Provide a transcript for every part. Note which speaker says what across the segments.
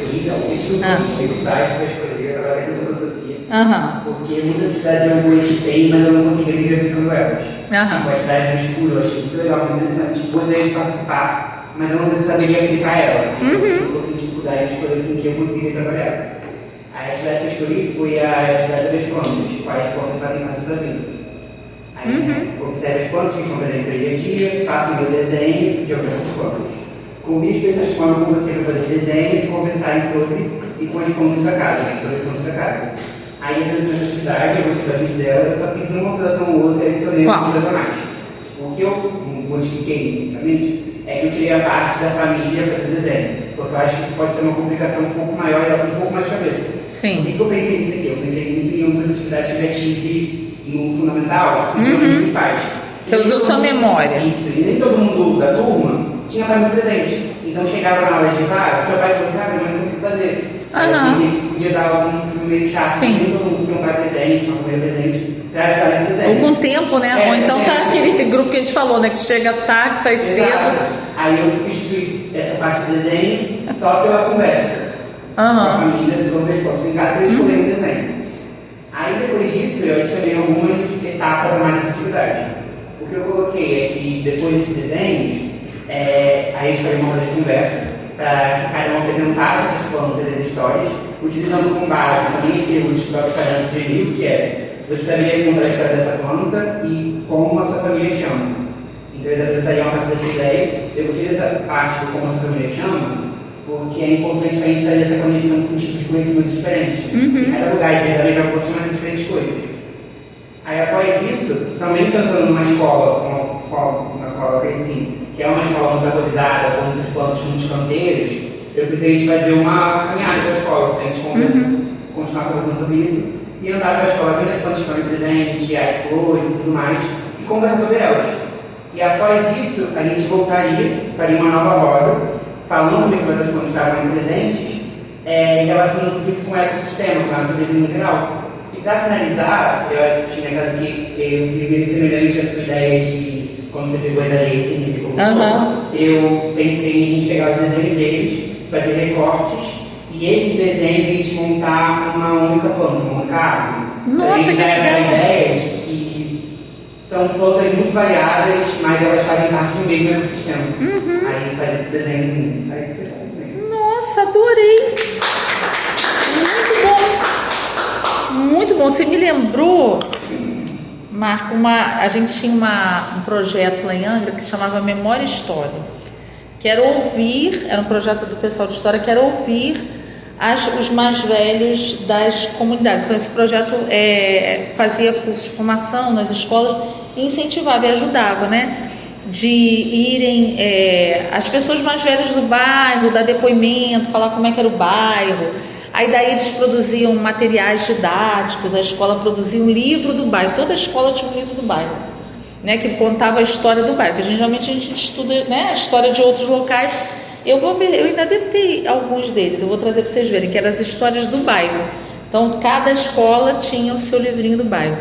Speaker 1: escolhi, realmente não tive dificuldade para escolher trabalhar com filosofia. Porque muitas atividades eu gostei, mas eu não conseguia me ver aplicando elas. Tipo, a atividade no escuro, eu achei muito legal, muito interessante. Gostei de participar, mas eu não saberia aplicar ela. Eu tive um pouco de dificuldade de escolher com que eu conseguiria trabalhar. A atividade que eu escolhi foi a atividade das plantas, quais plantas fazem parte da sua vida. Aí, observe as plantas que estão presentes no dia a dia, faça o meu desenho de algumas plantas. Convide essas plantas com você para fazer desenhos e conversarem sobre e com as plantas da casa, sobre as plantas da casa. Aí, essa atividade, eu gostei bastante dela, eu só fiz uma alteração ou outra e adicionei uma coisa automática. O que eu modifiquei inicialmente é que eu tirei a parte da família fazendo desenho, porque eu acho que isso pode ser uma complicação um pouco maior e dar um pouco mais de cabeça.
Speaker 2: Sim.
Speaker 1: O que eu pensei nisso aqui? Eu pensei muito em uma das atividades que eu já tive no fundamental, principalmente dos pais.
Speaker 2: Você usou sua memória.
Speaker 1: Isso, e nem todo mundo da turma tinha pai muito presente. Então chegava na hora de seu pai falou, sabe, mas não consigo fazer. Aí eu pensei que isso podia dar algum meio chato, nem todo mundo tem um pai presente, uma família presente, pra ajudar nesse desenho.
Speaker 2: Ou com tempo, né? Ou então tá aquele grupo que a gente falou, né? Que chega tarde, sai cedo.
Speaker 1: Aí eu substituí essa parte do desenho só pela conversa com a família sobre as coisas em casa para escolher um desenho. Aí depois disso eu adicionei algumas etapas a mais nessa atividade. O que eu coloquei é que depois desses desenhos, a gente faria uma roda de conversa para que cada um apresentasse essas plantas e as histórias, utilizando como base também as perguntas que o próprio Fernando sugeriu, que é: você saberia contar a história dessa planta e como a sua família chama? Então eles apresentariam a partir dessa ideia. Eu gostei dessa parte do como a sua família chama, porque é importante para a gente fazer essa conexão com tipos de conhecimentos diferentes. Em cada lugar, às vezes, a mesma profissão é diferentes coisas. Aí, após isso, também pensando numa escola na qual eu cresci, que é uma escola muito arborizada, com muitas plantas, com muitos canteiros, eu pensei a gente fazer uma caminhada pela escola, para a gente continuar conversando sobre isso, e andar pela escola, vendo as plantas que estão presentes, as flores e tudo mais, e conversar sobre elas. E após isso, a gente voltaria, faria uma nova roda, falando sobre as plantas que estavam presentes, e relacionando tudo isso com o ecossistema, com a natureza em geral. E para finalizar, eu tinha lembrado que eu fui meio semelhante à sua ideia de quando você pegou as areias e se colocou. Eu pensei em a gente pegar os desenhos deles, fazer recortes, e esses desenhos a gente montar uma única planta, uma única árvore.
Speaker 2: Nossa,
Speaker 1: a gente
Speaker 2: que
Speaker 1: dá essa
Speaker 2: legal.
Speaker 1: ideia de que são plantas muito variadas, mas elas fazem parte do mesmo ecossistema. Aí faz esse desenhozinho. Aí fechar isso mesmo.
Speaker 2: Nossa, adorei! Muito bom! Muito bom. Você me lembrou, Marco, a gente tinha um projeto lá em Angra que se chamava Memória e História. Que era ouvir, era um projeto do pessoal de História, que era ouvir os mais velhos das comunidades. Então esse projeto fazia cursos de formação nas escolas e incentivava e ajudava, né? De irem as pessoas mais velhas do bairro, dar depoimento, falar como é que era o bairro. Aí daí eles produziam materiais didáticos, a escola produzia um livro do bairro, toda a escola tinha um livro do bairro, né, que contava a história do bairro, porque geralmente a gente estuda, né, a história de outros locais. Eu vou ver, eu ainda devo ter alguns deles, eu vou trazer para vocês verem, que eram as histórias do bairro. Então cada escola tinha o seu livrinho do bairro.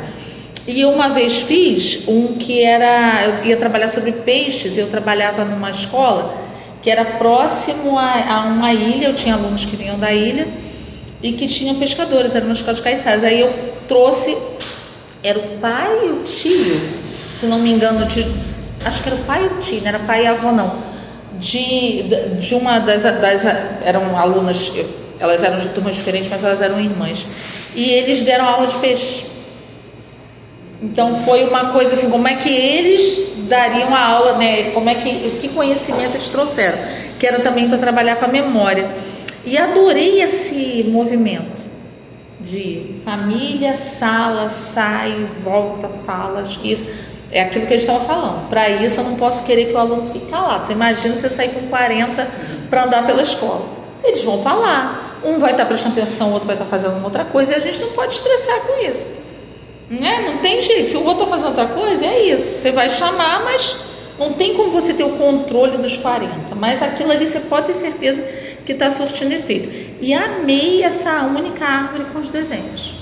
Speaker 2: E eu uma vez fiz um que eu ia trabalhar sobre peixes, eu trabalhava numa escola que era próximo a uma ilha, eu tinha alunos que vinham da ilha, e que tinham pescadores, era uma escola de caiçaras. Aí eu trouxe, era o pai e o tio, se não me engano, acho que era o pai e o tio, não era pai e avó não, de uma eram alunas, elas eram de turmas diferentes, mas elas eram irmãs, e eles deram aula de peixe. Então foi uma coisa assim, como é que eles dariam a aula, né? Que conhecimento eles trouxeram, que era também para trabalhar com a memória. E adorei esse movimento de família, sala, sai, volta, fala. Acho que isso é aquilo que a gente estava falando. Para isso eu não posso querer que o aluno fique calado. Você imagina você sair com 40 para andar pela escola. Eles vão falar, um vai estar prestando atenção, o outro vai estar fazendo uma outra coisa, e a gente não pode estressar com isso. Não tem jeito, se o outro está fazendo outra coisa, é isso. Você vai chamar, mas não tem como você ter o controle dos 40. Mas aquilo ali você pode ter certeza que está surtindo efeito. E amei essa única árvore com os desenhos.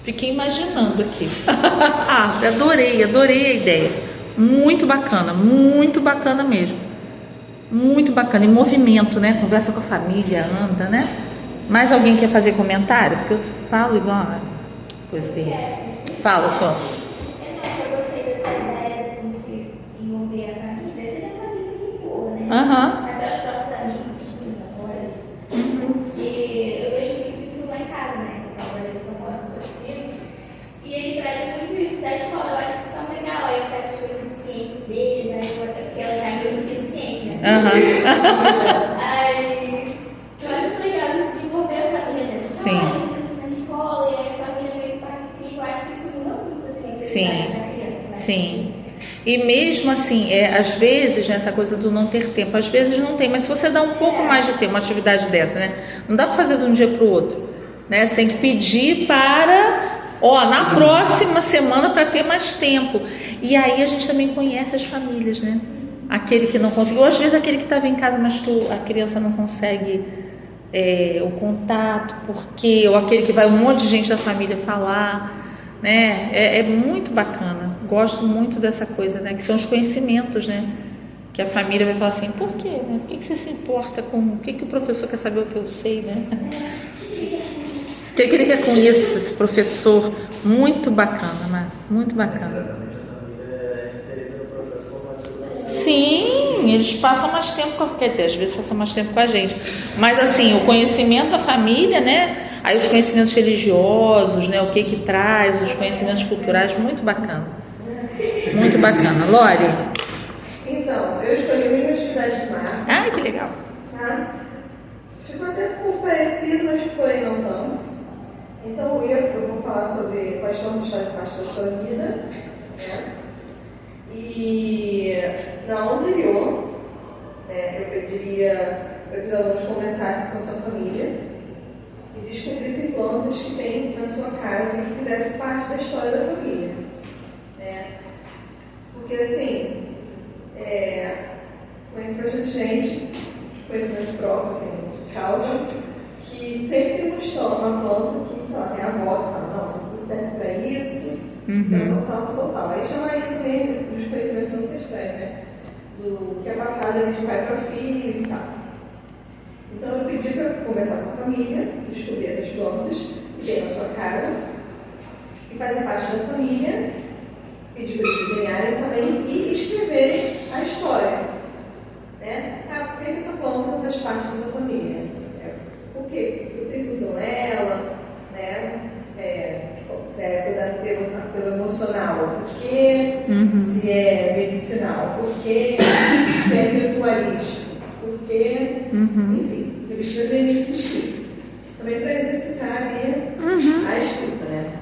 Speaker 2: Fiquei imaginando aqui. Adorei a ideia. Muito bacana mesmo. Muito bacana. Em movimento, né? Conversa com a família, anda, né? Mais alguém quer fazer comentário? Porque eu falo igual a coisa dele. Fala, só.
Speaker 3: Eu gostei dessa ideia da gente envolver a família, seja a família que for, né?
Speaker 2: Aham.
Speaker 3: Até os próprios amigos, meus avós. Porque eu vejo muito isso lá em casa, né? Eu trabalho com meus primos. E eles trazem muito isso da escola. Eu acho isso tão legal. Aí eu pego as coisas de ciências deles, aí eu até porque ela tá eu ensino ciência, né? Aí, então é muito legal isso de envolver a família dentro.
Speaker 2: Sim.
Speaker 3: Na escola, e aí a família meio que participa. Eu acho que isso muda muito, assim, a
Speaker 2: Sim.
Speaker 3: felicidade da criança, né?
Speaker 2: Sim. E mesmo assim, às vezes, né, essa coisa do não ter tempo, às vezes não tem, mas se você dá um pouco mais de tempo, uma atividade dessa, né? Não dá para fazer de um dia para o outro, né? Você tem que pedir na próxima semana para ter mais tempo. E aí a gente também conhece as famílias, né? Aquele que não conseguiu, ou às vezes aquele que estava em casa, mas a criança não consegue o contato, ou aquele que vai um monte de gente da família falar, né? É muito bacana. Gosto muito dessa coisa, né? Que são os conhecimentos, né? Que a família vai falar assim, por quê? Né? O que você se importa com? O que o professor quer saber o que eu sei, né? O que ele quer com isso, esse professor? Muito bacana, né? Muito bacana.
Speaker 4: Exatamente, a família é inserida no processo formativo.
Speaker 2: Sim, eles passam mais tempo quer dizer, às vezes passam mais tempo com a gente. Mas assim, o conhecimento da família, né? Aí os conhecimentos religiosos, né? O que traz, os conhecimentos culturais, muito bacana. Muito bacana. Lore?
Speaker 5: Então, eu escolhi a mesma atividade de mar.
Speaker 2: Ai, que legal.
Speaker 5: Tá? Ficou até um pouco parecido, mas porém não tanto. Então, eu vou falar sobre quais plantas fazem parte da sua vida. Né? E na aula anterior, eu pediria para que os alunos conversassem com a sua família e descobrissem plantas que tem na sua casa e que fizessem parte da história da família. Né? Porque, assim, conheço bastante gente, conhecimento próprio, assim, de causa, que sempre gostou uma planta que, sei lá, tem a avó que fala, não, isso aqui serve para isso, então tal. Aí chamaria também dos conhecimentos ancestrais, né? Do que é passado de pai para filho e tal. Então eu pedi para conversar com a família, descobrir essas plantas que tem na sua casa, que fazem parte da família, pedi para eles desenharem também e escreverem a história. Né? Por que essa planta faz parte dessa família? Por quê? Porque vocês usam ela, né? Se é apesar de ter pelo emocional, por quê? Se é medicinal, por quê? Se é ritualístico, por quê? Enfim, eu preciso fazer isso escrito. Também para exercitar ali a escrita, né?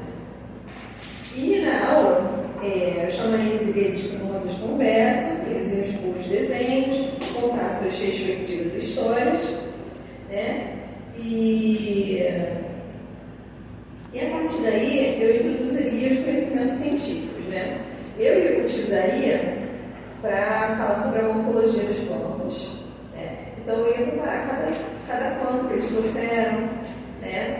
Speaker 5: E na aula, eu chamaria eles para uma das conversas, eles iam expor os desenhos, contar suas respectivas histórias, né? E a partir daí eu introduziria os conhecimentos científicos, né? Eu utilizaria para falar sobre a morfologia das plantas, né? Então eu ia comparar cada planta que eles trouxeram, né?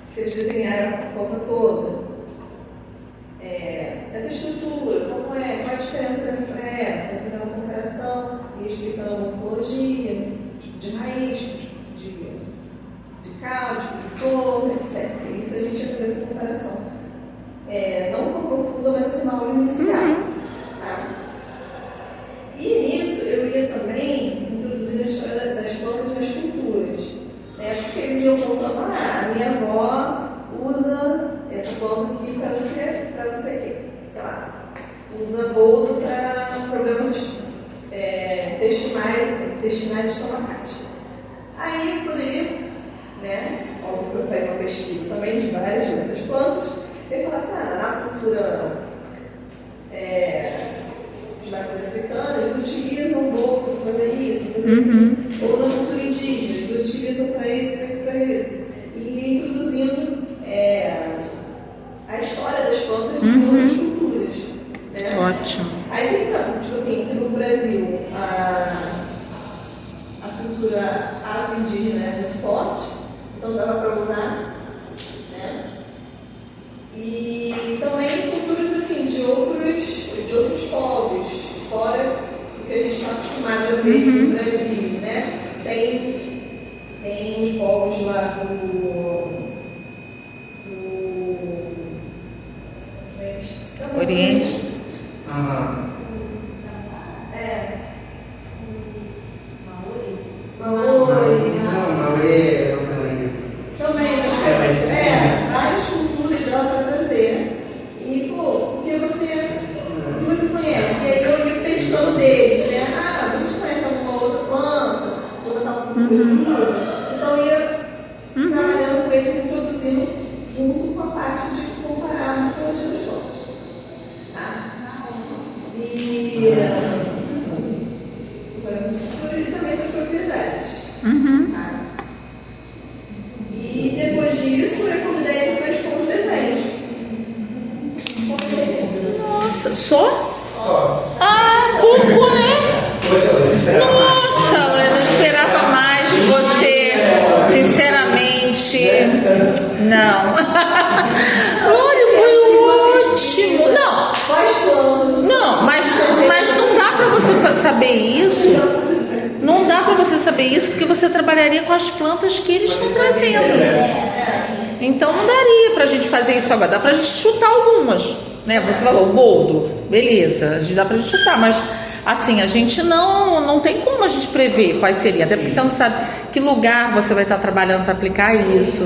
Speaker 5: Vocês desenharam a planta toda. Essa estrutura, qual é a diferença dessa para essa? Fazer uma comparação e explicando a morfologia, tipo de raiz, de caule, de flor, etc. Isso a gente ia fazer essa comparação. Não tão profunda, mas assim, uma aula inicial. Tá? E nisso eu ia também introduzir a história das plantas nas culturas. Né? Porque eles iam contando, a minha avó usa essa planta aqui para não sei o quê. Sei lá, usa boldo para problemas intestinais estomacais. Aí eu poderia, né, óbvio que eu faria uma pesquisa também de várias dessas plantas, e falar assim, na cultura dos matas africanas, eles utilizam boldo para fazer isso, ou na cultura indígena, eles utilizam para isso. E introduzindo a história das plantas em outras culturas. Né?
Speaker 2: Ótimo.
Speaker 5: Aí, tipo assim, no Brasil, a cultura afro-indígena é muito forte, então dava para usar. Né? E também culturas assim, de outros povos, fora que a gente está acostumado a ver no Brasil, né? Tem os povos lá
Speaker 2: Oriente.
Speaker 5: Maori.
Speaker 1: Não, Maori eu também.
Speaker 5: Também, várias culturas dela para trazer. E, pô, o que você conhece? E aí eu ia pescando deles, né? Ah, vocês conhecem alguma outra planta? Vou botar uma coisa. Então eu ia trabalhando com eles, introduzindo junto com a parte de comparar a morfologia das plantas. Tá? E também suas propriedades. Tá? E depois disso, eu convidei ele para expor os desenhos.
Speaker 2: Nossa, só?
Speaker 1: Só.
Speaker 2: Ah, pouco, né?
Speaker 1: Poxa, você espera mais.
Speaker 2: Nossa, eu não esperava mais de você. Sinceramente, não. Olha, foi ótimo. Não, mas não dá para você saber isso. Não dá para você saber isso porque você trabalharia com as plantas que eles estão trazendo. Então não daria pra gente fazer isso agora. Dá pra gente chutar algumas, né? Você falou boldo, beleza, dá pra gente chutar, mas assim, a gente não tem como a gente prever quais seriam, até porque você não sabe que lugar você vai estar trabalhando para aplicar isso,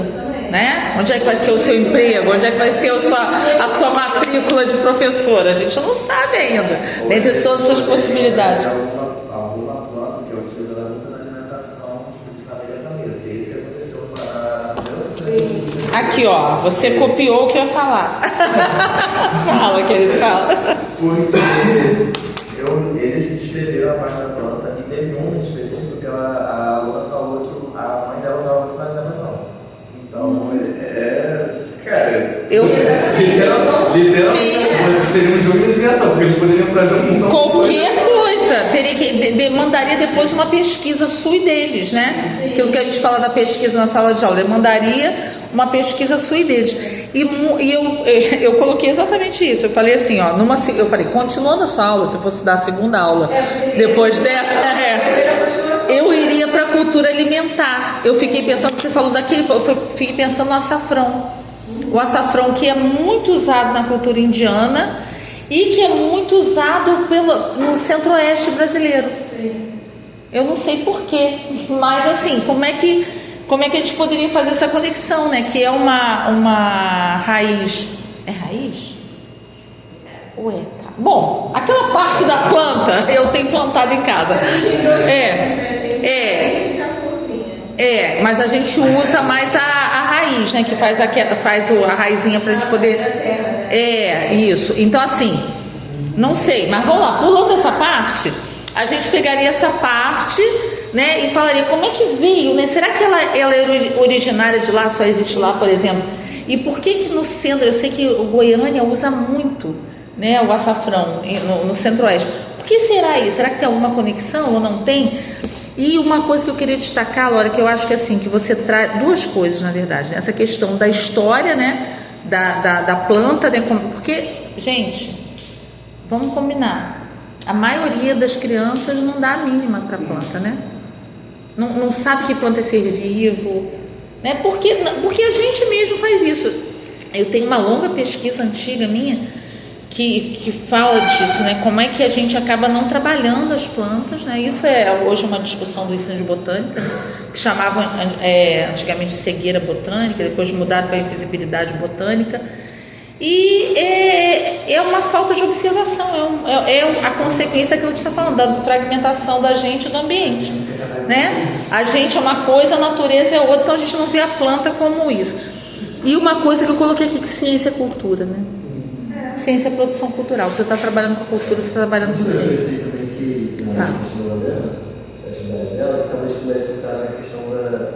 Speaker 2: né? Onde é que vai ser o seu emprego? Onde é que vai ser a sua matrícula de professora? A gente não sabe ainda, dentre todas essas possibilidades.
Speaker 4: Alguma planta que eu utilizo muito na alimentação, tipo de família, porque é isso que aconteceu para
Speaker 2: Aqui, ó, você copiou o que eu ia falar. Fala, querido, fala.
Speaker 4: Porque eles descreveram a parte da planta e teve um específico que a aluna falou que a mãe dela usava muito na alimentação. Então, cara, literalmente seria um jogo de adivinhação, porque eles poderiam trazer um montão
Speaker 2: Qualquer coisa, teria que demandaria depois uma pesquisa sua e deles, né? Aquilo que a gente fala da pesquisa na sala de aula, demandaria uma pesquisa sua e deles. E eu coloquei exatamente isso. Eu falei assim, ó, eu falei, continuando a sua aula, se eu fosse dar a segunda aula, depois dessa, eu iria para a cultura alimentar. Eu fiquei pensando, você falou daquele, eu fiquei pensando no açafrão. O açafrão que é muito usado na cultura indiana e que é muito usado no centro-oeste brasileiro. Eu não sei porquê, mas assim, como é que a gente poderia fazer essa conexão, né? Que é uma raiz. É raiz? Ou é? Bom, aquela parte da planta eu tenho plantado em casa. Mas a gente usa mais a raiz, né? Que faz a raizinha pra gente poder. Isso. Então assim, não sei, mas vamos lá, pulando essa parte, a gente pegaria essa parte, né, e falaria como é que veio, né? Será que ela é originária de lá, só existe lá, por exemplo? E por que no centro, eu sei que o Goiânia usa muito, né, o açafrão no centro-oeste. Por que será isso? Será que tem alguma conexão ou não tem? E uma coisa que eu queria destacar, Laura, que eu acho que assim, que você traz duas coisas, na verdade, né? Essa questão da história, né, da planta, né? Porque, gente, vamos combinar. A maioria das crianças não dá a mínima para a planta, né? Não sabe que planta é ser vivo, né? Porque a gente mesmo faz isso. Eu tenho uma longa pesquisa antiga minha que fala disso, né? Como é que a gente acaba não trabalhando as plantas, né? Isso é hoje uma discussão do ensino de botânica, né? Que chamavam antigamente de cegueira botânica, depois mudaram para invisibilidade botânica. E é uma falta de observação, é a consequência daquilo que a gente está falando, da fragmentação da gente e do ambiente, né? A gente é uma coisa, a natureza é outra, então a gente não vê a planta como isso. E uma coisa que eu coloquei aqui, que ciência é cultura, né? Ciência é produção cultural. Você está trabalhando com cultura, você está trabalhando com ciência.
Speaker 4: Eu sei também que na atividade dela, que talvez pudesse entrar na questão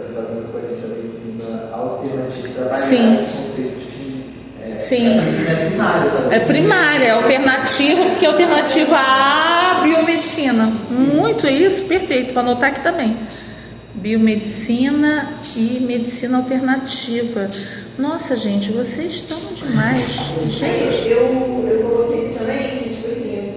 Speaker 4: exatamente com a gente da medicina alternativa, trabalhar esses conceitos que
Speaker 2: Sim.
Speaker 4: Essa é primária, sabe?
Speaker 2: É primária, é alternativa, porque é alternativa à biomedicina. Muito isso, perfeito, vou anotar aqui também. Biomedicina e medicina alternativa. Nossa, gente, vocês estão demais. Gente.
Speaker 5: Eu coloquei também que, tipo assim,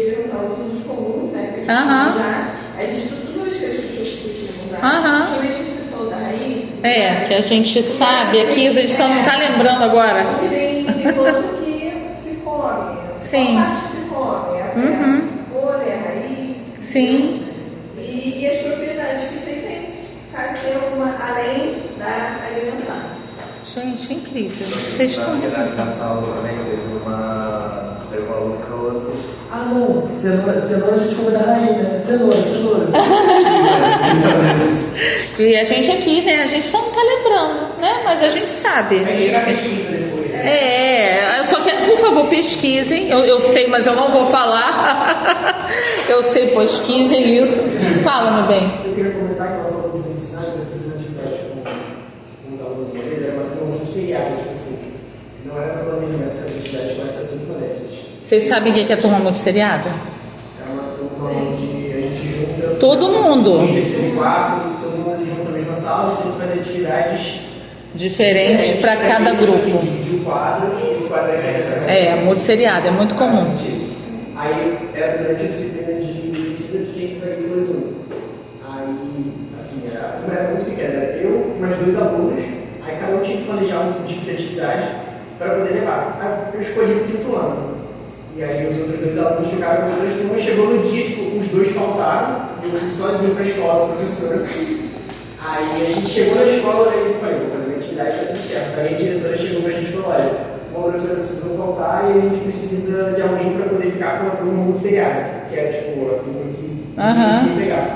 Speaker 5: queria perguntar os usos comuns, né, que a gente
Speaker 2: Aham.
Speaker 5: costuma usar, as estruturas que a gente costuma usar,
Speaker 2: Aham.
Speaker 5: principalmente que você falou da raiz.
Speaker 2: Que a gente sabe, aqui a gente só não tá lembrando agora.
Speaker 5: Porque tem planta que se come.
Speaker 2: Sim.
Speaker 5: Qual parte que se come? A folha, a raiz.
Speaker 2: Sim.
Speaker 5: E as propriedades que você tem, caso tenha alguma, além da alimentar.
Speaker 2: Gente, incrível. Vocês estão.
Speaker 4: Nessa aula também teve uma aluna que falou assim: ah, não, cenoura a gente come da raiz, né? Cenoura.
Speaker 2: E a gente aqui, né? A gente só não tá lembrando, né? Mas a gente sabe.
Speaker 1: Vai chegar pesquisa depois.
Speaker 2: Eu só quero, por favor, pesquisem. Eu sei, mas eu não vou falar. Eu sei, pesquisem isso. Fala, meu bem.
Speaker 6: Eu queria comentar que ela falou dos medicinais, eu fiz uma atividade com os alunos uma vez, era uma turma de seriado, tipo assim, não era para planejamento, foi uma atividade com essa turma colegas.
Speaker 2: Vocês sabem o que é turma multisseriada?
Speaker 6: É uma turma onde a gente junta...
Speaker 2: Todo mundo.
Speaker 6: Sim, terceiro e quarto, todo mundo junto na mesma sala, você tem que fazer atividades
Speaker 2: Diferentes para cada
Speaker 6: tipo assim,
Speaker 2: grupo.
Speaker 6: dividir o quadro, e esse quadro
Speaker 2: Multisseriado, é muito comum.
Speaker 6: Aí era durante a disciplina de ciências agrícolas 1. Aí, assim, a turma era muito pequena, era eu e mais 2 alunos, aí cada um tinha que planejar um tipo de atividade para poder levar. Aí eu escolhi o que fulano. E aí os outros 2 alunos ficaram com outras turmas, chegou no dia, tipo, os 2 faltaram, eu fui sozinho para a escola, professora. Aí a gente chegou na escola e eu falei, vou fazer minha atividade, tá tudo certo. Aí a diretora chegou pra gente e falou, olha, uma professora precisou faltar e a gente precisa de alguém para poder ficar com uma turma muito seriada, que é tipo a turma que ninguém pegava.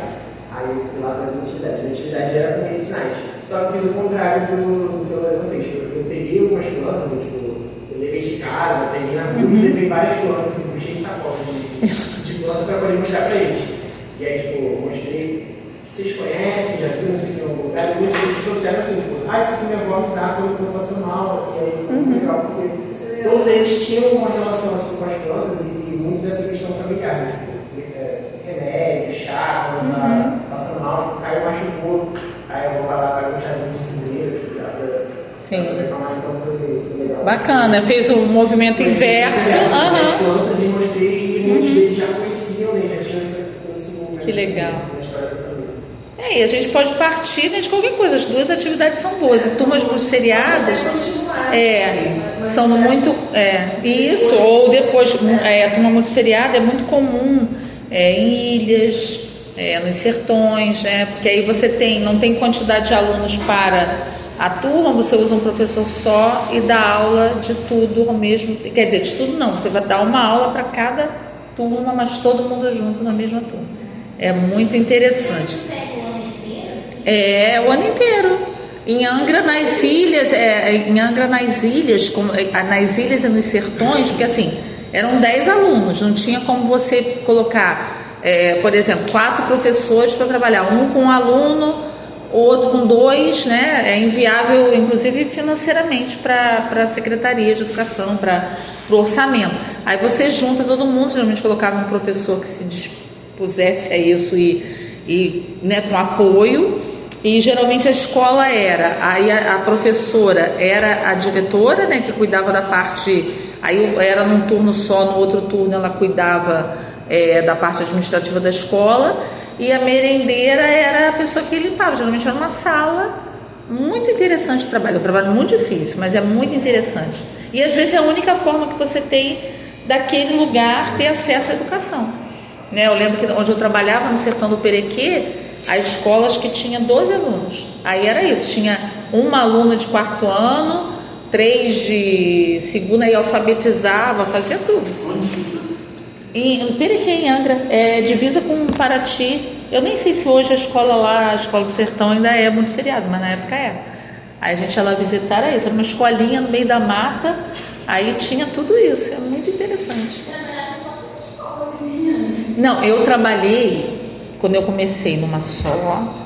Speaker 6: Aí eu fui lá fazer minha atividade. Minha atividade era com medicinais. Só que eu fiz o contrário do que eu fez. Eu peguei algumas plantas, eu levei de casa, peguei na rua e levei várias plantas, assim, puxei em sacola de planta para poder mostrar pra eles. E aí, tipo, mostrei. Vocês conhecem, já viram, não sei o que em algum lugar, e muitos deles trouxeram assim, tipo, isso aqui minha avó me dá quando eu estou passando mal, e aí foi muito legal, porque todos eles tinham uma relação assim com as plantas e muito dessa questão familiar, né? Remédio, chá, quando tá passando mal, tipo, caiu, machucou, aí eu vou lá fazer um chazinho de cimeira,
Speaker 2: Sim.
Speaker 6: Então foi legal.
Speaker 2: Bacana, fez o movimento inverso.
Speaker 6: As plantas e mostrei, e muitos deles já conheciam, né? Já tinham esse movimento.
Speaker 2: Que legal.
Speaker 6: Na história da família.
Speaker 2: E a gente pode partir, né, de qualquer coisa. As 2 atividades são boas. As turmas multisseriadas são muito. Isso, ou depois, a turma multisseriada é muito comum em ilhas, nos sertões, porque aí você não tem quantidade de alunos para a turma, você usa um professor só e dá aula de tudo ao mesmo tempo. Quer dizer, de tudo não, você vai dar uma aula para cada turma, mas todo mundo junto na mesma turma. É muito interessante. O ano inteiro. Em Angra, nas ilhas, nas ilhas e nos sertões, porque assim, eram 10 alunos, não tinha como você colocar, por exemplo, 4 professores para trabalhar, um com um aluno, outro com 2, né? É inviável, inclusive financeiramente, para a Secretaria de Educação, para o orçamento. Aí você junta todo mundo, geralmente colocava um professor que se dispusesse a isso e né, com apoio. E geralmente a escola aí a professora era a diretora, né, que cuidava da parte, aí era num turno só, no outro turno ela cuidava da parte administrativa da escola, e a merendeira era a pessoa que limpava, geralmente era uma sala. Muito interessante o trabalho, é um trabalho muito difícil, mas é muito interessante. E às vezes é a única forma que você tem daquele lugar ter acesso à educação. Né? Eu lembro que onde eu trabalhava, no sertão do Perequê, as escolas que tinha 12 alunos. Aí era isso, tinha uma aluna de 4º ano, 3 de 2º, aí alfabetizava, fazia tudo. Em Perequê, em Angra, divisa com Paraty. Eu nem sei se hoje a escola lá, a escola do sertão ainda é multisseriada, mas na época era. Aí a gente ia lá visitar, era isso, era uma escolinha no meio da mata, aí tinha tudo isso, é muito interessante. Não, eu trabalhei, quando eu comecei numa só,